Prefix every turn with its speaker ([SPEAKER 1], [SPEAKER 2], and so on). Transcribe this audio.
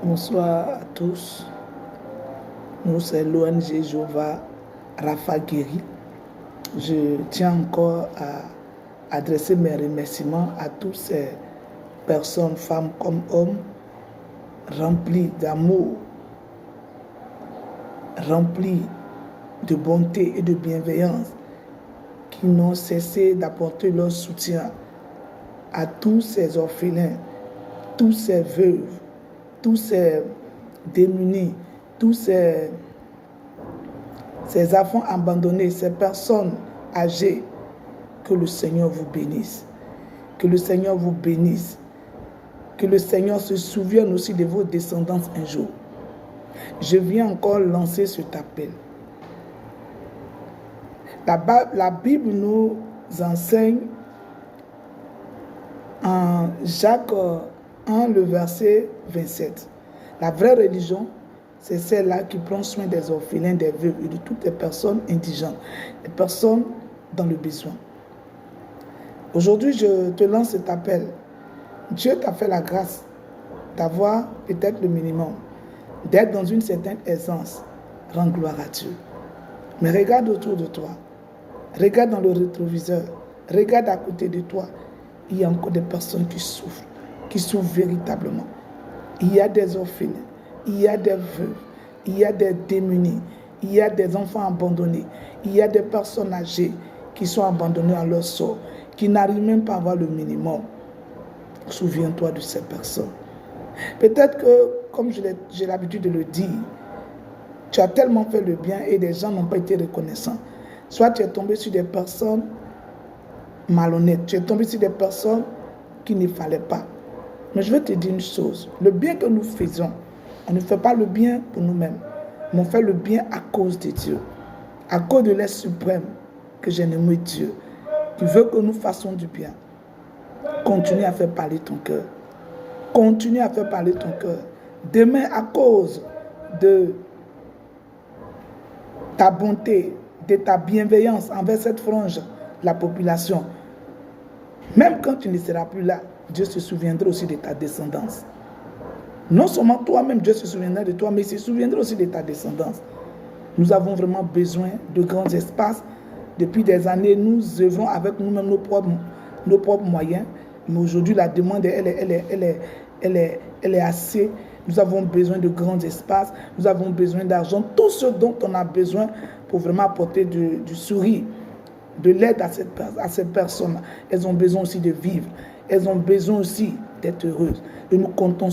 [SPEAKER 1] Bonsoir à tous. Nous, c'est l'ONG Jéhovah Rapha Guéri. Je tiens encore à adresser mes remerciements à toutes ces personnes, femmes comme hommes, remplies d'amour, remplies de bonté et de bienveillance, qui n'ont cessé d'apporter leur soutien à tous ces orphelins, tous ces veuves, tous ces démunis, tous ces enfants abandonnés, ces personnes âgées. Que le Seigneur vous bénisse. Que le Seigneur vous bénisse. Que le Seigneur se souvienne aussi de vos descendants un jour. Je viens encore lancer cet appel. La Bible nous enseigne en Jacques 1, le verset 27. La vraie religion, c'est celle-là qui prend soin des orphelins, des veuves et de toutes les personnes indigentes, les personnes dans le besoin. Aujourd'hui, je te lance cet appel. Dieu t'a fait la grâce d'avoir peut-être le minimum, d'être dans une certaine aisance. Rends gloire à Dieu. Mais regarde autour de toi. Regarde dans le rétroviseur. Regarde à côté de toi. Il y a encore des personnes qui souffrent véritablement. Il y a des orphelins, il y a des veuves, il y a des démunis, il y a des enfants abandonnés, il y a des personnes âgées qui sont abandonnées à leur sort, qui n'arrivent même pas à avoir le minimum. Souviens-toi de ces personnes. Peut-être que, comme j'ai l'habitude de le dire, tu as tellement fait le bien et des gens n'ont pas été reconnaissants. Soit tu es tombé sur des personnes malhonnêtes, tu es tombé sur des personnes qu'il ne fallait pas. Mais je veux te dire une chose, le bien que nous faisons, on ne fait pas le bien pour nous-mêmes, mais on fait le bien à cause de Dieu, à cause de l'être suprême que j'ai nommé Dieu, qui veut que nous fassions du bien. Continue à faire parler ton cœur. Continue à faire parler ton cœur. Demain, à cause de ta bonté, de ta bienveillance envers cette frange de la population, même quand tu ne seras plus là, Dieu se souviendra aussi de ta descendance. Non seulement toi-même, Dieu se souviendra de toi, mais il se souviendra aussi de ta descendance. Nous avons vraiment besoin de grands espaces. Depuis des années, nous œuvrons avec nous-mêmes nos propres moyens. Mais aujourd'hui, la demande, elle est assez. Nous avons besoin de grands espaces. Nous avons besoin d'argent. Tout ce dont on a besoin pour vraiment apporter du sourire, de l'aide à ces personnes. Elles ont besoin aussi de vivre. Elles ont besoin aussi d'être heureuses. Et nous comptons